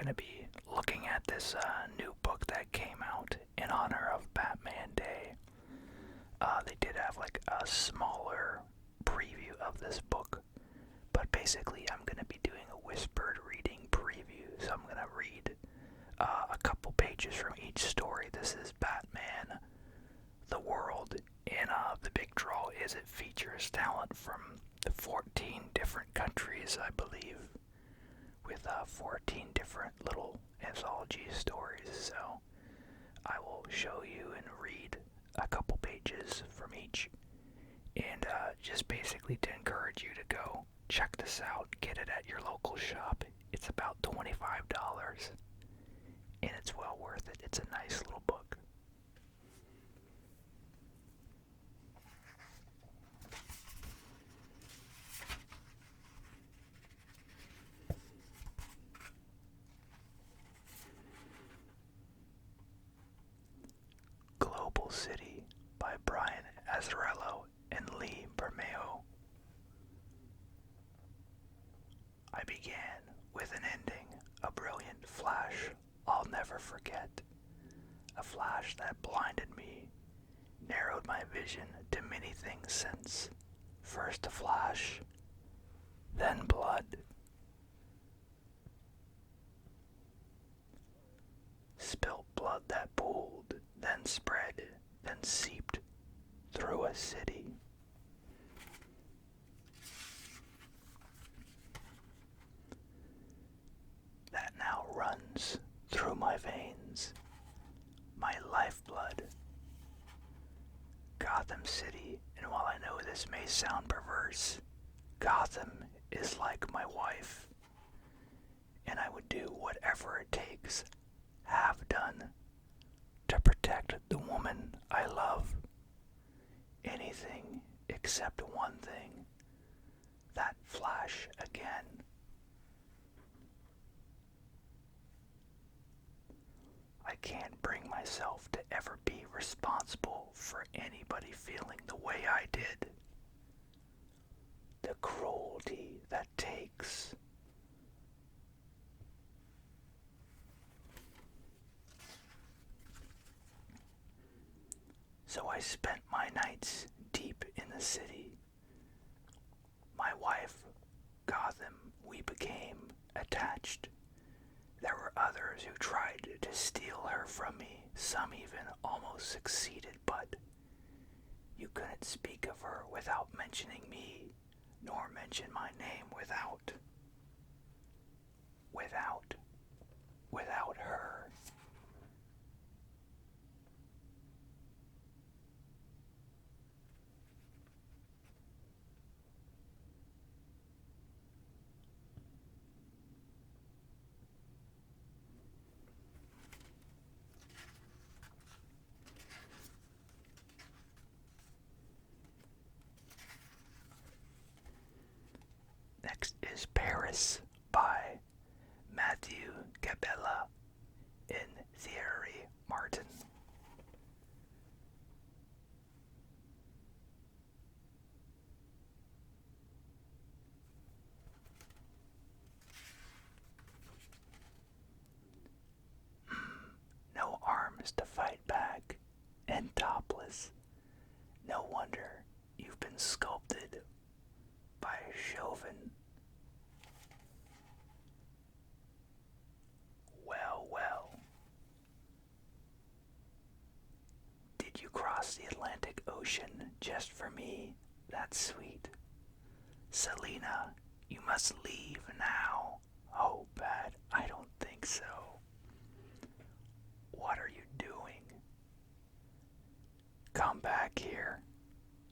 going to be looking at this new book that came out in honor of Batman Day. They did have like a smaller preview of this book, but basically I'm going to be doing a whispered reading preview, so I'm going to read a couple pages from each story. This is Batman, the World, and the big draw is it features talent from the 14 different countries, I believe, with 14 different little anthology stories. So I will show you and read a couple pages from each, and just basically to encourage you to go check this out, get it at your local shop. It's about $25, and it's well worth it. It's a nice little book. Global City by Brian Azzarello and Lee Bermeo. I began with an ending, a brilliant flash I'll never forget. A flash that blinded me, narrowed my vision to many things since. First a flash, then blood. Spilt blood that pooled, then spread, then seeped through a city. That now runs through my veins, my lifeblood. Gotham City, and while I know this may sound perverse, Gotham is like my wife, and I would do whatever it takes, have done, to protect the woman I love. Anything except one thing, that flash again. I can't bring myself to ever be responsible for anybody feeling the way I did. The cruelty that takes. So I spent my nights deep in the city. My wife, Gotham, we became attached. There were others who tried to steal her from me. Some even almost succeeded, but you couldn't speak of her without mentioning me, nor mention my name without her. Next is Paris by Matthew Gabella and Thierry Martin. No arms to fight back, and topless. No wonder you've been sculpted by Chauvin. Well, well. Did you cross the Atlantic Ocean just for me? That's sweet. Selena, you must leave now. Oh, Pat, I don't think so. What are you doing? Come back here.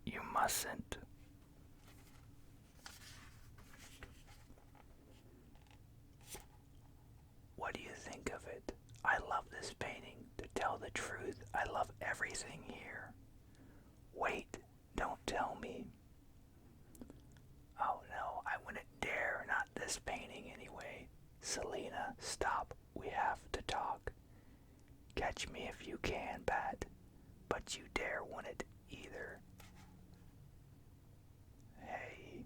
You mustn't. What do you think of it? I love this painting. To tell the truth, I love everything here. Wait, don't tell me. Oh no, I wouldn't dare, not this painting anyway. Selena, stop, we have to talk. Catch me if you can, Pat, but you dare wouldn't either. Hey.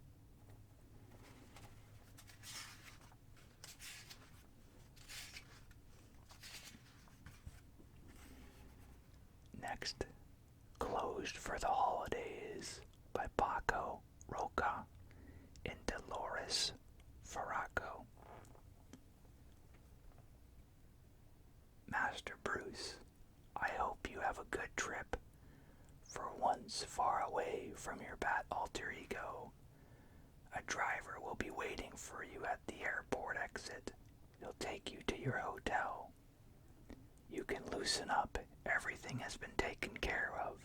Next, Closed for the Holidays by Paco Roca and Dolores Farraco. Master Bruce, I hope you have a good trip. For once far away from your bat alter ego, a driver will be waiting for you at the airport exit. He'll take you to your hotel. You can loosen up. Everything has been taken care of.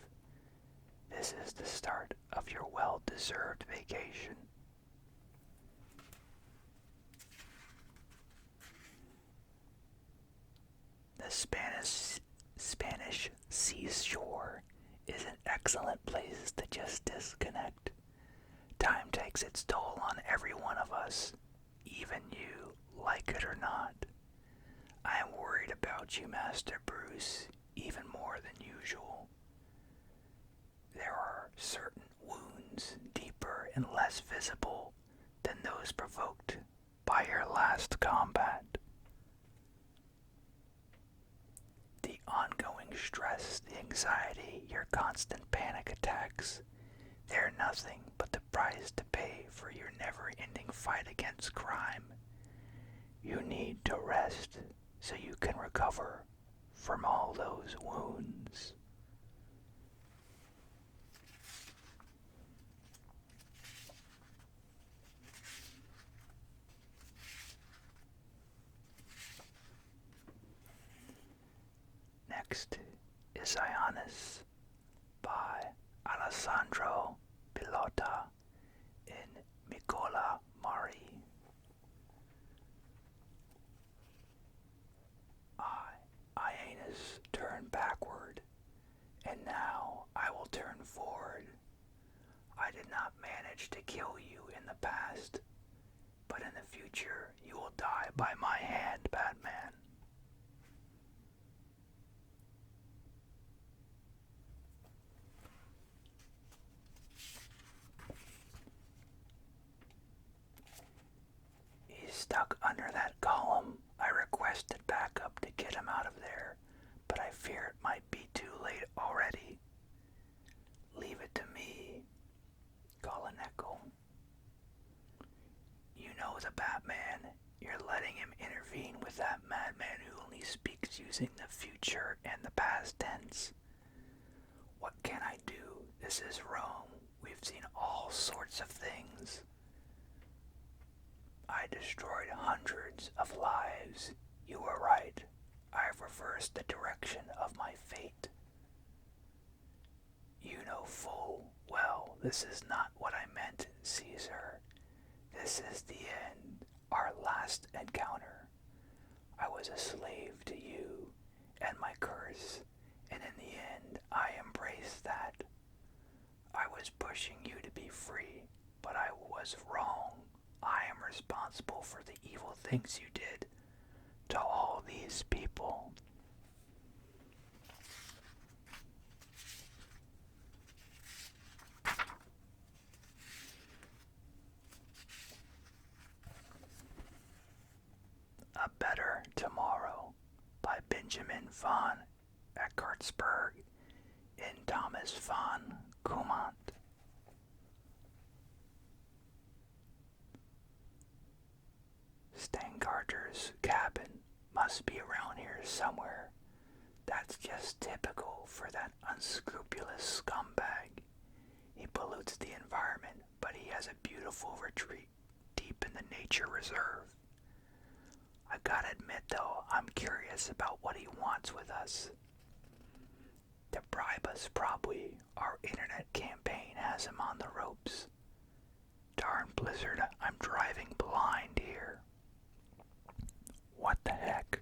This is the start of your well-deserved vacation. The Spanish seashore is an excellent place to just disconnect. Time takes its toll on every one of us, even you, like it or not. I am worried about you, Master Bruce, even more than usual. There are certain wounds deeper and less visible than those provoked by your last combat. The ongoing stress, the anxiety, your constant panic attacks, they're nothing but the price to pay for your never-ending fight against crime. You need to rest so you can recover from all those wounds. Next is Ionis by Alessandro Pilota and Nicola Mari. Ionis turned backward, and now I will turn forward. I did not manage to kill you in the past, but in the future you will die by my hand, Batman. He's stuck under that column. I requested backup to get him out of there, but I fear it might be too late already. Leave it to me, Galaneco. You know the Batman. You're letting him intervene with that madman who only speaks using the future and the past tense. What can I do? This is Rome. We've seen all sorts of things. I destroyed hundreds of lives. You were right. I've reversed the direction of my fate. You know full well this is not what I meant, Caesar. This is the end, our last encounter. I was a slave to you and my curse, and in the end I embraced that. I was pushing you to be free, but I was wrong. I am responsible for the evil things you did to all these people. A Better Tomorrow by Benjamin von Eckartsburg and Thomas von Kumant. Stangarter's cabin must be around here somewhere. That's just typical for that unscrupulous scumbag. He pollutes the environment, but he has a beautiful retreat deep in the nature reserve. I gotta admit though, I'm curious about what he wants with us. To bribe us, probably. Our internet campaign has him on the ropes. Darn blizzard, I'm driving blind here. What the heck?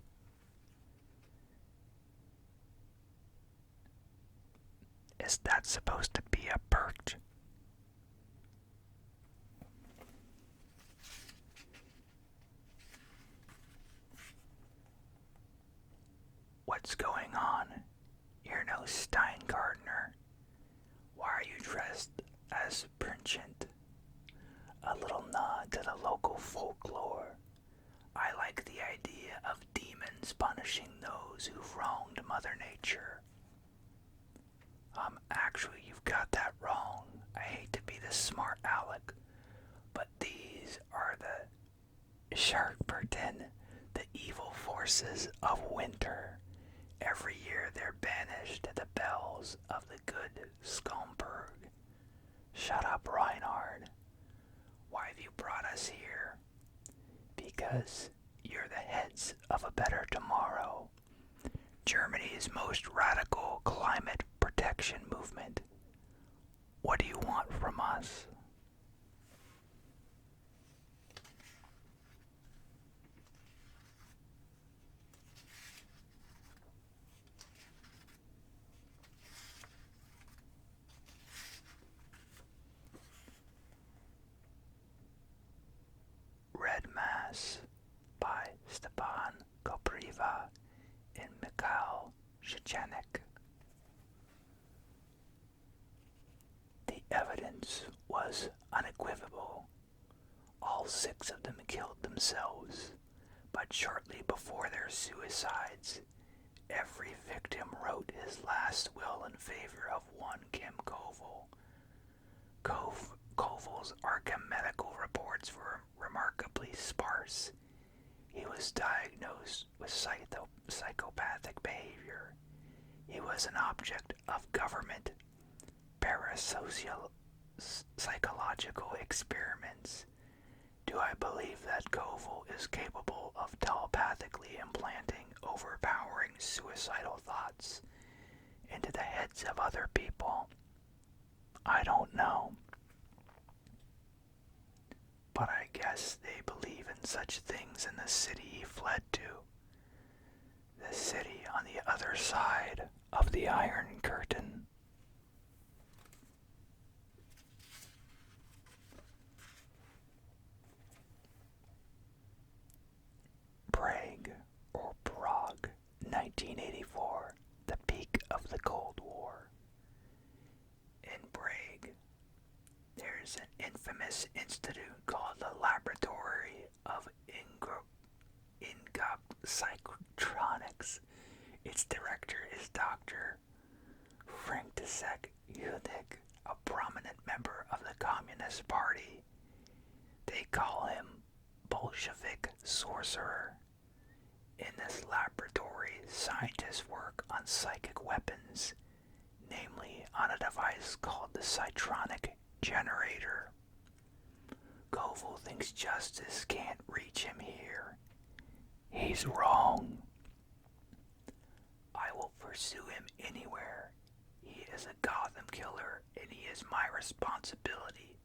Is that supposed to be a perch? What's going on? You're no Steingartner. Why are you dressed as Princhant? A little nod to the local folklore. I like the idea of demons punishing those who've wronged Mother Nature. you've got that wrong. I hate to be the smart aleck, but these are the Sharkperton, the evil forces of winter. Every year they're banished to the bells of the good Skomberg. Shut up, Reinhard. Why have you brought us here? Because you're the heads of a better tomorrow. Germany's most radical climate protection movement. What do you want from us? Red Mass by Stepan Kopriva and Mikhail Shichanek. The evidence was unequivocal. All 6 of them killed themselves, but shortly before their suicides, every victim wrote his last will in favor of one Kim Koval. Koval's archimedical reports were remarkably sparse. He was diagnosed with psychopathic behavior. He was an object of government psychological experiments. Do I believe that Koval is capable of telepathically implanting overpowering suicidal thoughts into the heads of other people? I don't know. But I guess they believe in such things in the city he fled to. The city on the other side of the Iron Curtain. Prague, or Prague, 1984, the peak of the Cold War. In Prague, there's an infamous institute called the Laboratory of Psychotronics. Its director is Dr. František Judik, a prominent member of the Communist Party. They call him Bolshevik Sorcerer. In this laboratory, scientists work on psychic weapons, namely on a device called the Cytronic Generator. Koval thinks justice can't reach him here. He's wrong. I will pursue him anywhere. He is a Gotham killer, and he is my responsibility.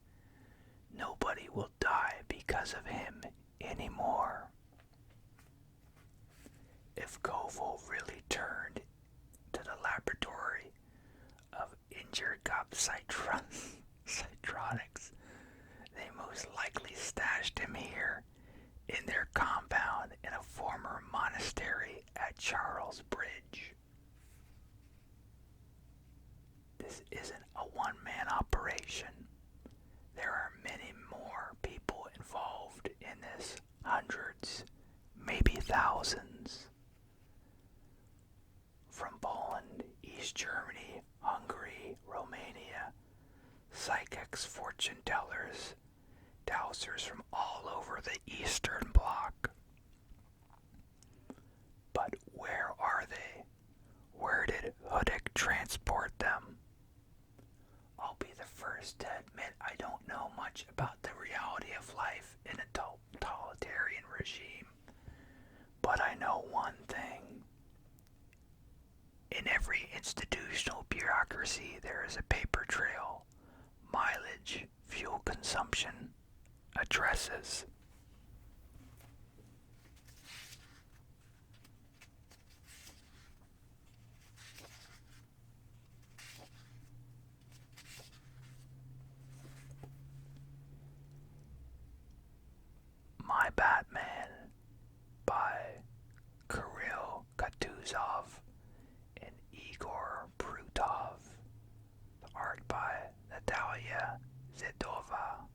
Nobody will die because of him anymore. If Koval really turned to the laboratory of Cytronics, they most likely stashed him here in their compound in a former monastery at Charles Bridge. This isn't a one-man operation. There are many more people involved in this, hundreds, maybe thousands. From Poland, East Germany, Hungary, Romania, psychics, fortune tellers, dowsers from all over the Eastern Bloc. But where are they? Where did Hudik transport them? I'll be the first to admit I don't know much about the reality of life in a totalitarian regime. But I know one thing. In every institutional bureaucracy, there is a paper trail, mileage, fuel consumption, addresses. My Batman by Kirill Kutuzov and Igor Brutov. Art by Natalia Zedova.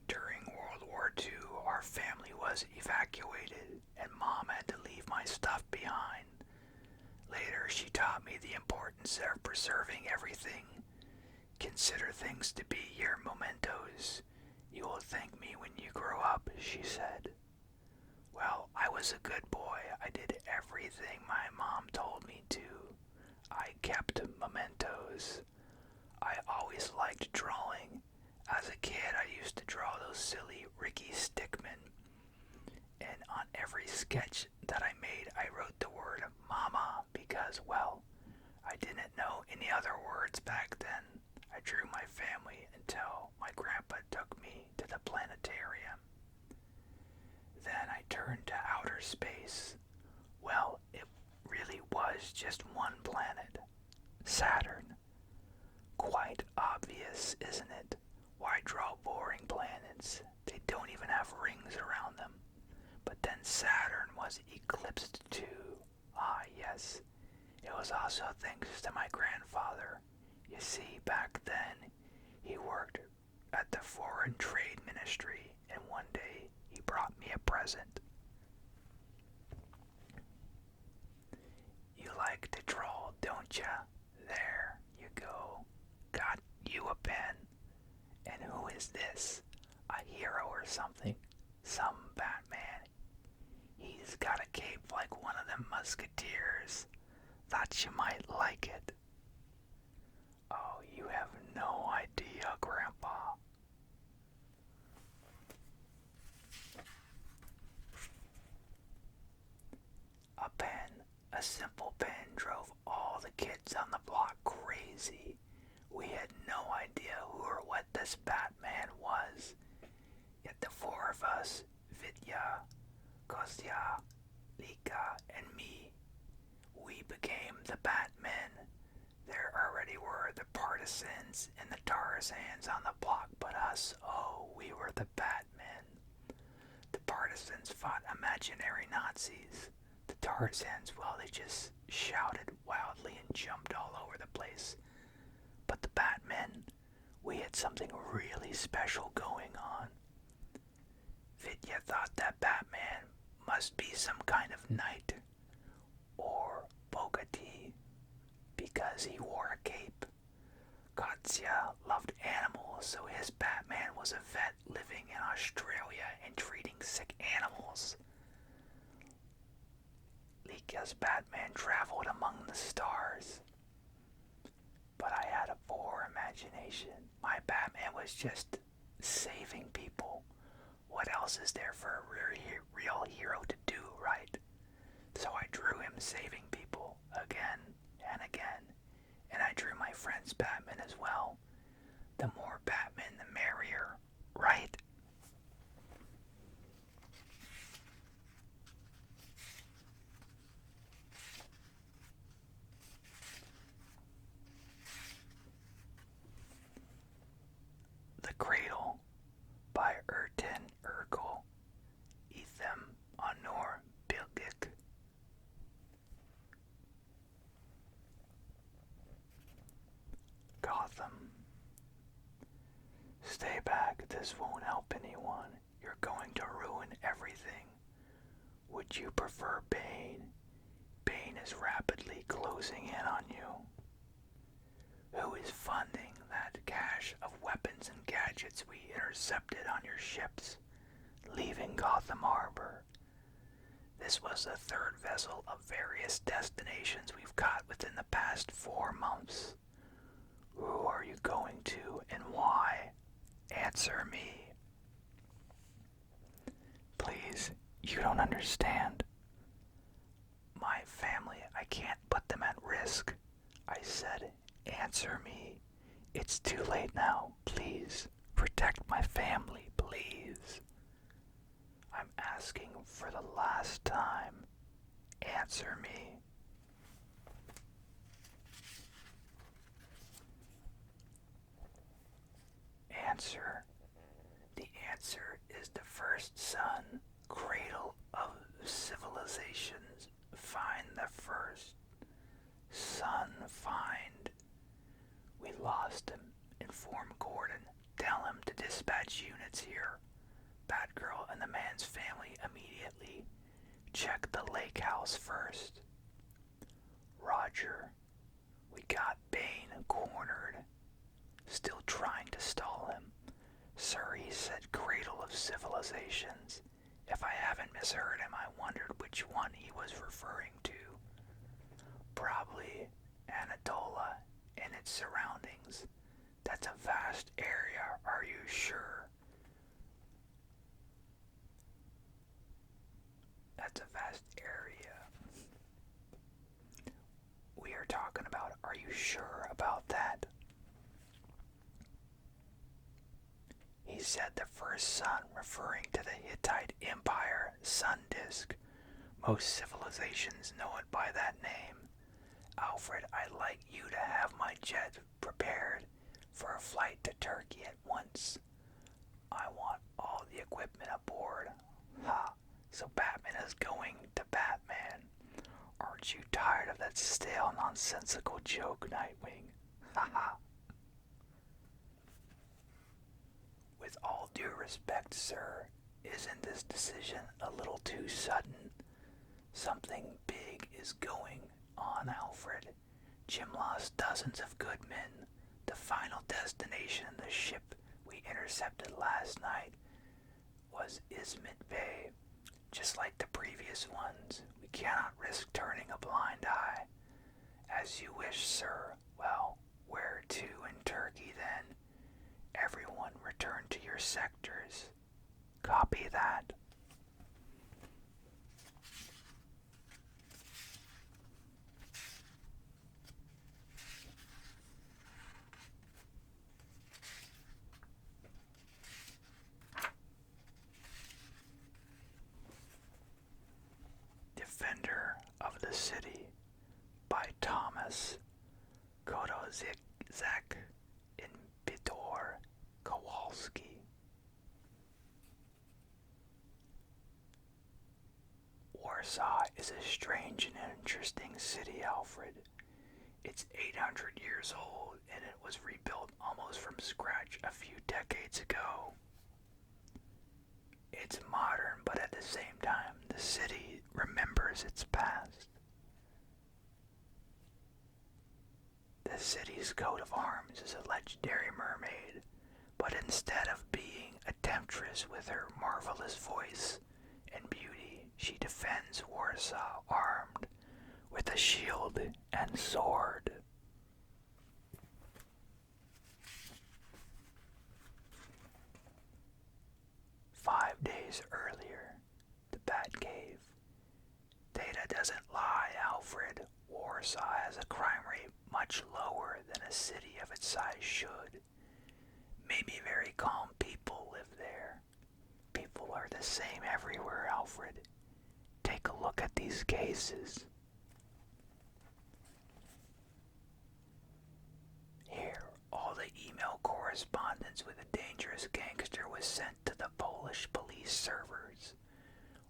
During World War II, our family was evacuated and Mom had to leave my stuff behind. she taught me the importance of preserving everything. Consider things to be your mementos. You will thank me when you grow up, she said. Well, I was a good boy. I did everything my mom told me to. I kept mementos. I always liked drawing. As a kid, I used to draw those silly Ricky Stickman. And on every sketch that I made, I wrote the word mama because, well, I didn't know any other words back then. I drew my family until my grandpa took me to the planetarium. Then I turned to outer space. Well, it really was just one planet, Saturn. Quite obvious, isn't it? Why draw boring planets? They don't even have rings around them. But then Saturn was eclipsed too. Ah, yes. It was also thanks to my grandfather. You see, back then, he worked at the Foreign Trade Ministry, and one day he brought me a present. You like to draw, don't ya? There you go. Got you a pen. And who is this? A hero or something? Some Batman. He's got a cape like one of them musketeers. Thought you might like it. Oh, you have no idea, Grandpa. A pen, a simple pen, drove all the kids on the block crazy. We had no idea who or what this Batman was. Yet the four of us, Vidya, Kostya, Lika, and me, we became the Batmen. There already were the partisans and the Tarzans on the block, but us, oh, we were the Batmen. The partisans fought imaginary Nazis. The Tarzans, well, they just shouted wildly and jumped all over the place. But the Batmen, we had something really special going on. Vidya thought that Batman must be some kind of knight or Bogati because he wore a cape. Katya loved animals, so his Batman was a vet living in Australia and treating sick animals. Lika's Batman traveled among the stars. But I had a poor imagination. My Batman was just saving people. What else is there for a real hero to do, right? So I drew him saving people again and again. And I drew my friend's Batman as well. The more Batman, the merrier, right? The Cradle by Erten Ergel, Ethem Honor Bilgik. Gotham. Stay back, this won't help anyone. You're going to ruin everything. Would you prefer Bane? Bane is rapidly closing in on you. Who is funding that cache of weapons and gadgets we intercepted on your ships, leaving Gotham Harbor? This was the third vessel of various destinations we've caught within the past 4 months. Who are you going to and why? Answer me. Please, you don't understand. My family, I can't put them at risk. I said, answer me. It's too late now. Please, protect my family, please. I'm asking for the last time. Answer me. Answer. The answer is the first son, cradle of civilizations. Find the first son, find. We lost him. Inform Gordon. Tell him to dispatch units here. Batgirl and the man's family immediately. Check the lake house first. Roger. We got Bane cornered, still trying to stall him. Sir, he said cradle of civilizations. If I haven't misheard him, I wondered which one he was referring to. Probably Anatolia and its surroundings. That's a vast area, are you sure? That's a vast area. We are talking about, are you sure about that? He said the first sun, referring to the Hittite Empire sun disk. Most civilizations know it by that name. Alfred, I'd like you to have my jet prepared for a flight to Turkey at once. I want all the equipment aboard. Ha, so Batman is going to Batman. Aren't you tired of that stale, nonsensical joke, Nightwing? Ha ha. With all due respect, sir, isn't this decision a little too sudden? Something big is going on, Alfred. Jim lost dozens of good men. The final destination of the ship we intercepted last night was Ismit Bay. Just like the previous ones, we cannot risk turning a blind eye. As you wish, sir. Well, where to in Turkey, then? Everyone return to your sectors. Copy that. Defender of the City by Thomas Kodozek in Bidor Kowalski. Warsaw is a strange and interesting city, Alfred. It's 800 years old and it was rebuilt almost from scratch a few decades ago. It's modern, but at the same time, the city remembers its past. The city's coat of arms is a legendary mermaid, but instead of being a temptress with her marvelous voice and beauty, she defends Warsaw armed with a shield and sword. "5 days earlier, the Batcave. Data doesn't lie, Alfred. Warsaw has a crime rate much lower than a city of its size should. Maybe very calm people live there. People are the same everywhere, Alfred. Take a look at these cases. Here, all the email correspondence with a dangerous gangster was sent to the Polish police servers.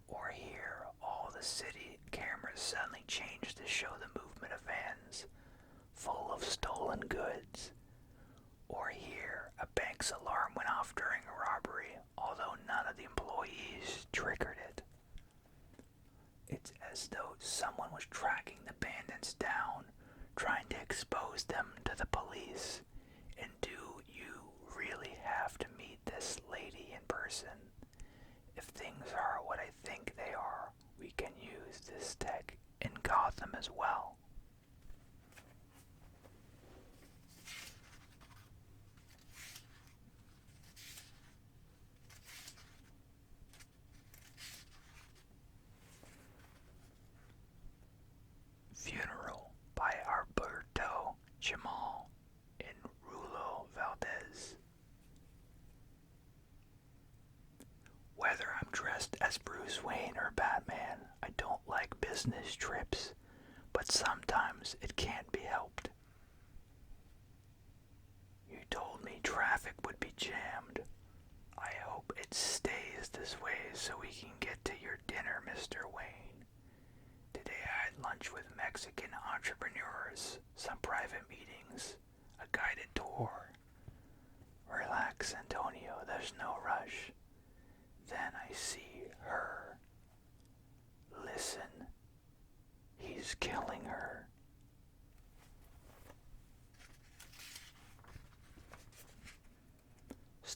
Or here, all the city cameras suddenly changed to show the movement of vans full of stolen goods. Or here, a bank's alarm went off during a robbery, although none of the employees triggered it. It's as though someone was tracking the bandits down, trying to expose them to the police. And do you really have to meet this lady in person? If things are what I think they are, we can use this tech in Gotham as well." Funeral by Alberto Jamal in Rulo Valdez. Whether I'm dressed as Bruce Wayne or Batman, I don't like business trips, but sometimes it can't be helped. You told me traffic would be jammed. I hope it stays this way so we can get to your dinner, Mr. Wayne. Today I had lunch with Mexican entrepreneurs, some private meetings, a guided tour. Relax, Antonio, there's no rush. Then I see her. Listen, he's killing her.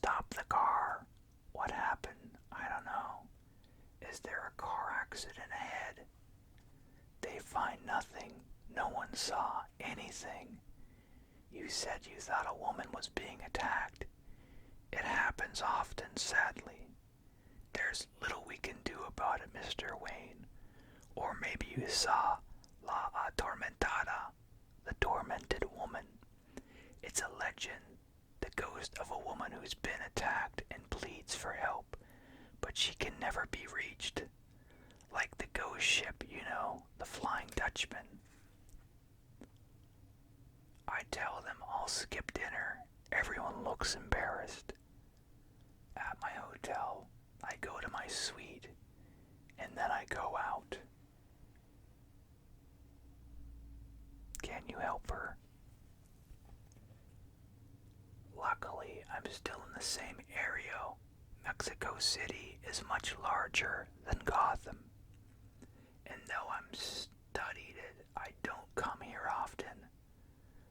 Stop the car. What happened? I don't know. Is there a car accident ahead? They find nothing. No one saw anything. You said you thought a woman was being attacked. It happens often, sadly. There's little we can do about it, Mr. Wayne. Or maybe you saw La Atormentada, the tormented woman. It's a legend, the ghost of a woman who's been attacked and pleads for help, but she can never be reached. Like the ghost ship, you know, the Flying Dutchman. I tell them I'll skip dinner. Everyone looks embarrassed. At my hotel, I go to my suite, and then I go out. Can you help her? Luckily, I'm still in the same area. Mexico City is much larger than Gotham. And though I'm studied it, I don't come here often.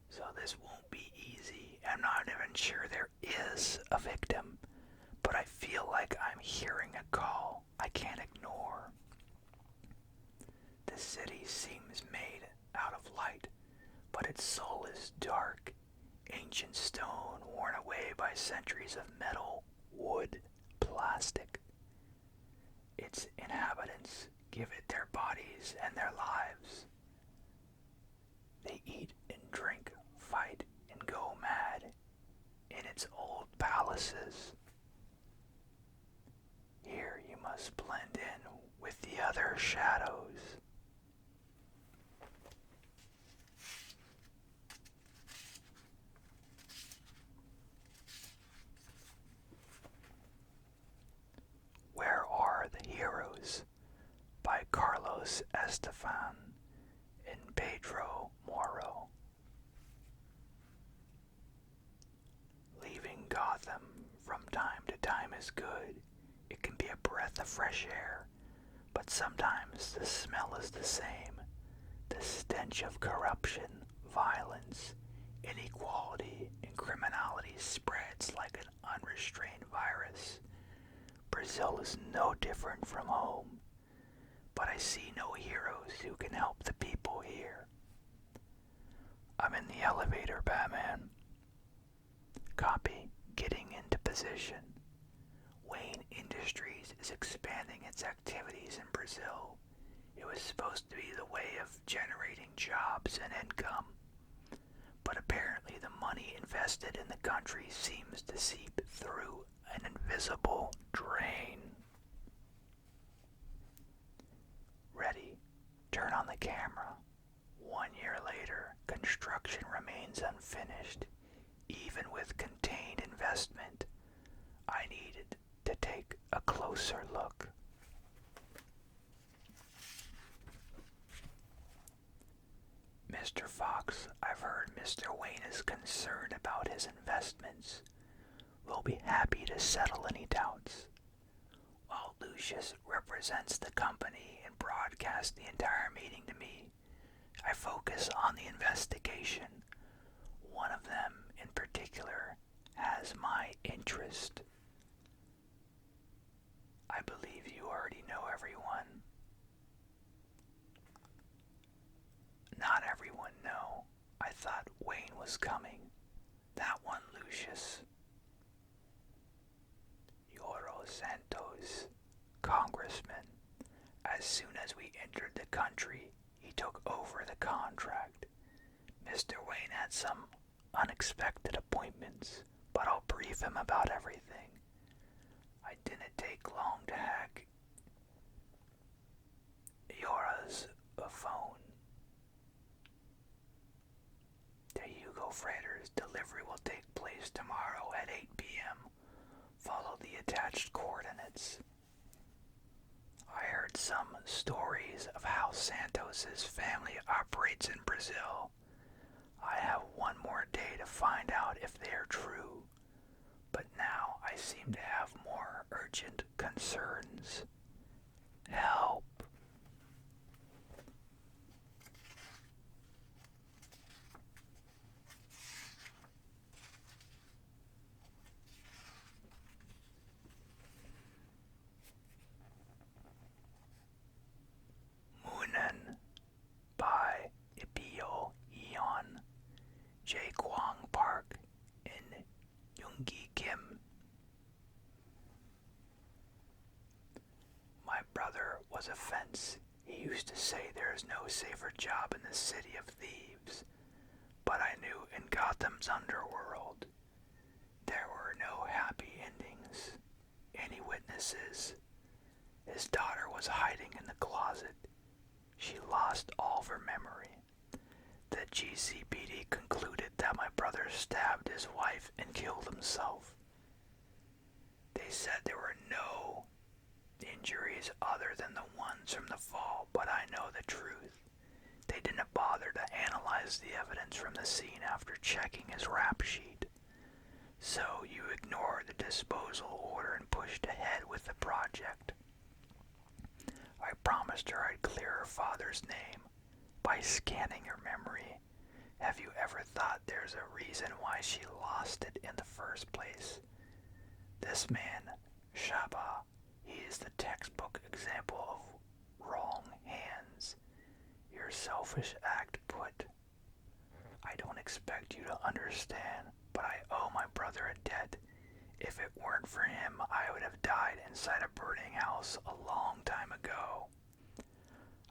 So this won't be easy. I'm not even sure there is a victim, but I feel like I'm hearing a call I can't ignore. The city seems made out of light, but its soul is dark, ancient stone worn away by centuries of metal, wood, plastic. Its inhabitants give it their bodies and their lives. They eat and drink, fight and go mad in its old palaces. Here you must blend in with the other shadows. Where Are the Heroes? By Carlos Estefan and Pedro Moro. Leaving Gotham from time to time is good. It can be a breath of fresh air, but sometimes the smell is the same. The stench of corruption, violence, inequality, and criminality spreads like an unrestrained virus. Brazil is no different from home, but I see no heroes who can help the people here. I'm in the elevator, Batman. Copy, getting into position. Wayne Industries is expanding its activities in Brazil. It was supposed to be the way of generating jobs and income, but apparently the money invested in the country seems to seep through an invisible drain. Ready. Turn on the camera. 1 year later, construction remains unfinished. Even with contained investment, I needed to take a closer look. Mr. Fox, I've heard Mr. Wayne is concerned about his investments. We'll be happy to settle any doubts. While Lucius represents the company and broadcasts the entire meeting to me, I focus on the investigation. One of them, in particular, has my interest. I believe you already know everyone. Not everyone, no. I thought Wayne was coming. That one, Lucius. Yoro Santos, congressman. As soon as we entered the country, he took over the contract. Mr. Wayne had some unexpected appointments, but I'll brief him about everything. I didn't take long to hack Yora's phone. The Hugo Freighter's delivery will take place tomorrow at 8 p.m. Follow the attached coordinates. I heard some stories of how Santos's family operates in Brazil. I have one more day to find out if they are true, but now I seem to have more urgent concerns. Help. was a fence. He used to say there is no safer job in the city of thieves. But I knew in Gotham's underworld, there were no happy endings. Any witnesses? His daughter was hiding in the closet. She lost all of her memory. The GCPD concluded that my brother stabbed his wife and killed himself. They said there were no injuries other than the ones from the fall, but I know the truth. They didn't bother to analyze the evidence from the scene after checking his rap sheet. So you ignored the disposal order and pushed ahead with the project. I promised her I'd clear her father's name by scanning her memory. Have you ever thought there's a reason why she lost it in the first place? This man, Shaba, he is the textbook example of wrong hands. Your selfish act put. I don't expect you to understand, but I owe my brother a debt. If it weren't for him, I would have died inside a burning house a long time ago.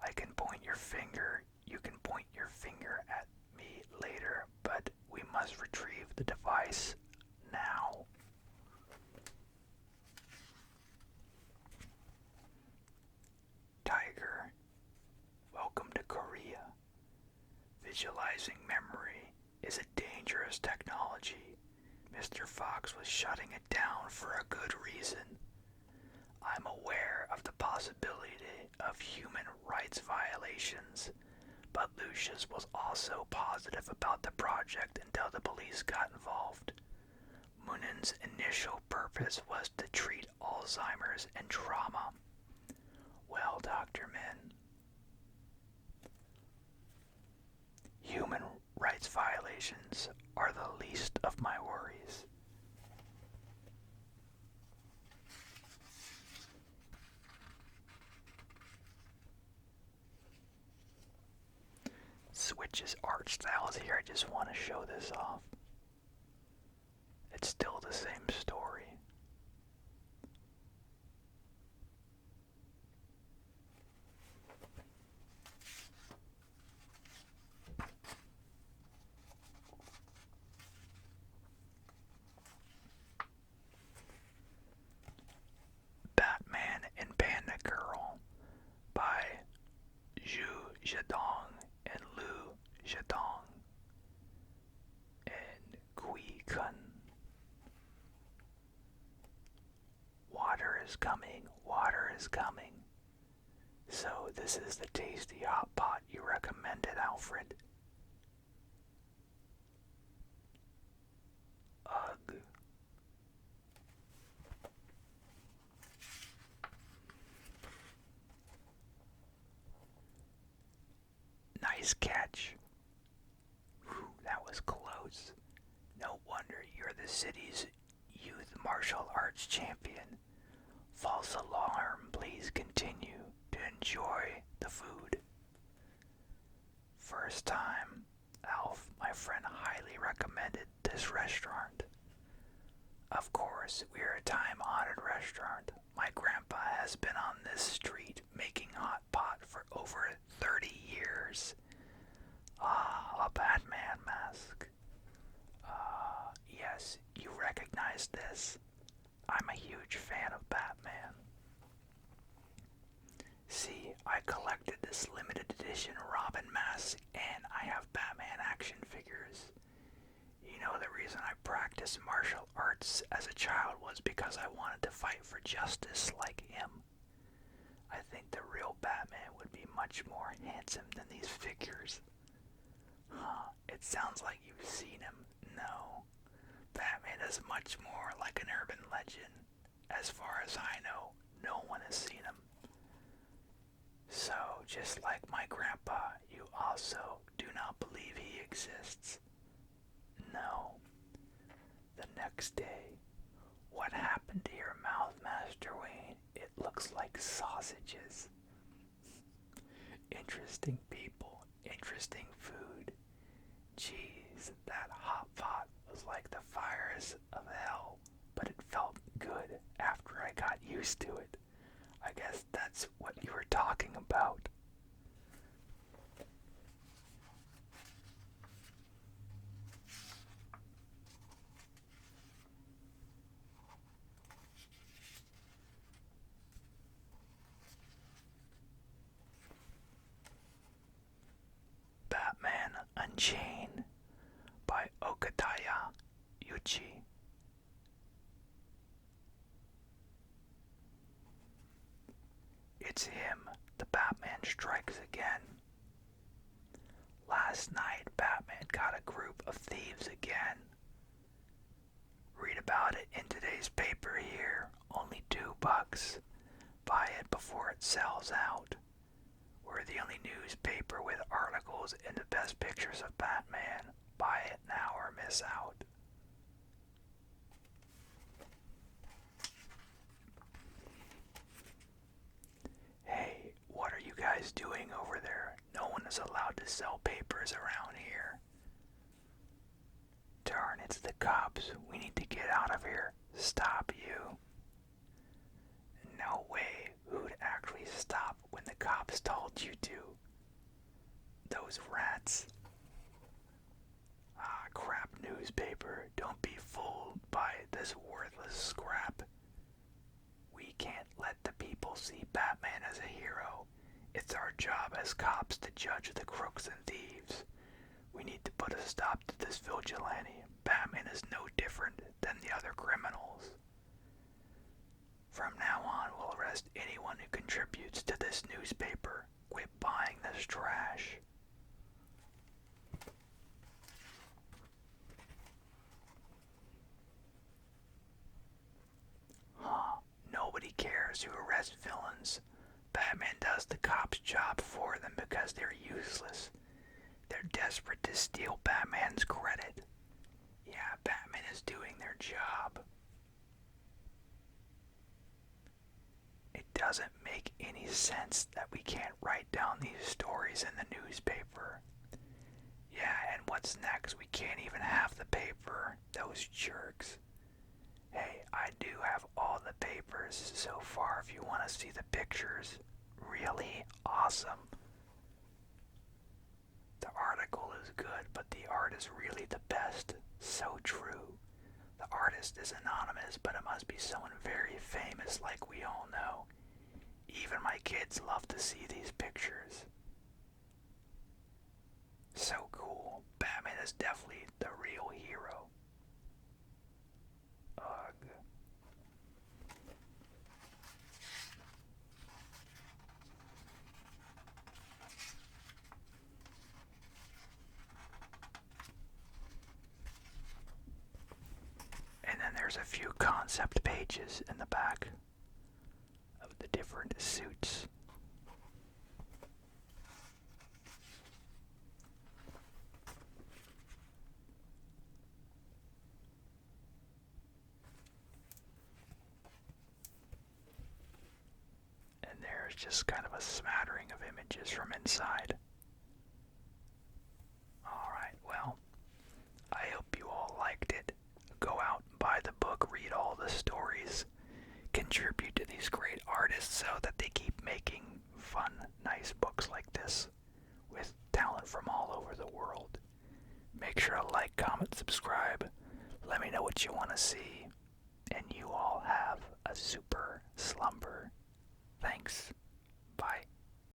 I can point your finger, you can point your finger at me later, but we must retrieve the device now. Tiger, welcome to Korea. Visualizing memory is a dangerous technology. Mr. Fox was shutting it down for a good reason. I'm aware of the possibility of human rights violations, but Lucius was also positive about the project until the police got involved. Munin's initial purpose was to treat Alzheimer's and trauma. Well, Dr. Min, human rights violations are the least of my worries. Switches art styles here. I just want to show this off. It's still the same story. Batman and Panda Girl by Zhu Zedong and Lu Zedong and Kui Kun. Water is coming, water is coming. So this is the tasty hot pot you recommended, Alfred. Ugh. Nice catch. Whew, that was close. No wonder you're the city's youth martial arts champion. False alarm, please continue to enjoy the food. First time, Alf, my friend, highly recommended this restaurant. Of course, we're a time-honored restaurant. My grandpa has been on this street making hot pot for over 30 years. Ah, a Batman mask. Yes, you recognize this. I'm a huge fan of Batman. See, I collected this limited edition Robin mask, and I have Batman action figures. You know, the reason I practiced martial arts as a child was because I wanted to fight for justice like him. I think the real Batman would be much more handsome than these figures. Huh, it sounds like you've seen him. No. Batman is much more like an urban legend. As far as I know, no one has seen him. So, just like my grandpa, you also do not believe he exists. No. The next day, what happened to your mouth, Master Wayne? It looks like sausages. Interesting people, interesting food. Jeez, that hot pot was like the fires of hell, but it felt good after I got used to it. I guess that's what you were talking about. Batman Unchained by Okataya Yuchi. It's him. The Batman strikes again. Last night, Batman got a group of thieves again. Read about it in today's paper here. Only $2. Buy it before it sells out. We're the only newspaper with articles and the best pictures of Batman. Buy it now or miss out. Hey, what are you guys doing over there? No one is allowed to sell papers around here. Darn, it's the cops. We need to get out of here. Stop you. No way. Who'd actually stop when the cops told you to? Those rats. Ah, crap newspaper. Don't be fooled by this worthless scrap. We can't let the people see Batman as a hero. It's our job as cops to judge the crooks and thieves. We need to put a stop to this vigilante. Batman is no different than the other criminals. From now on, we'll arrest anyone who contributes to this newspaper. Quit buying this trash. Huh. Nobody cares who arrests villains. Batman does the cops' job for them because they're useless. They're desperate to steal Batman's credit. Yeah, Batman is doing their job. It doesn't make any sense that we can't write down these stories in the newspaper. Yeah, and what's next? We can't even have the paper. Those jerks. Hey, I do have all the papers so far if you want to see the pictures. Really awesome. The article is good, but the art is really the best. So true. The artist is anonymous, but it must be someone very famous like we all know. Even my kids love to see these pictures. So cool. Batman is definitely the real hero. Ugh. And then there's a few concept pages in the back of the different suits. And there's just kind of a smattering of images from inside. Alright, well, I hope you all liked it. Go out and buy the book, read all the stories, contribute to these great artists so that they keep making fun, nice books like this with talent from all over the world. Make sure to like, comment, subscribe. Let me know what you want to see. And you all have a super slumber. Thanks.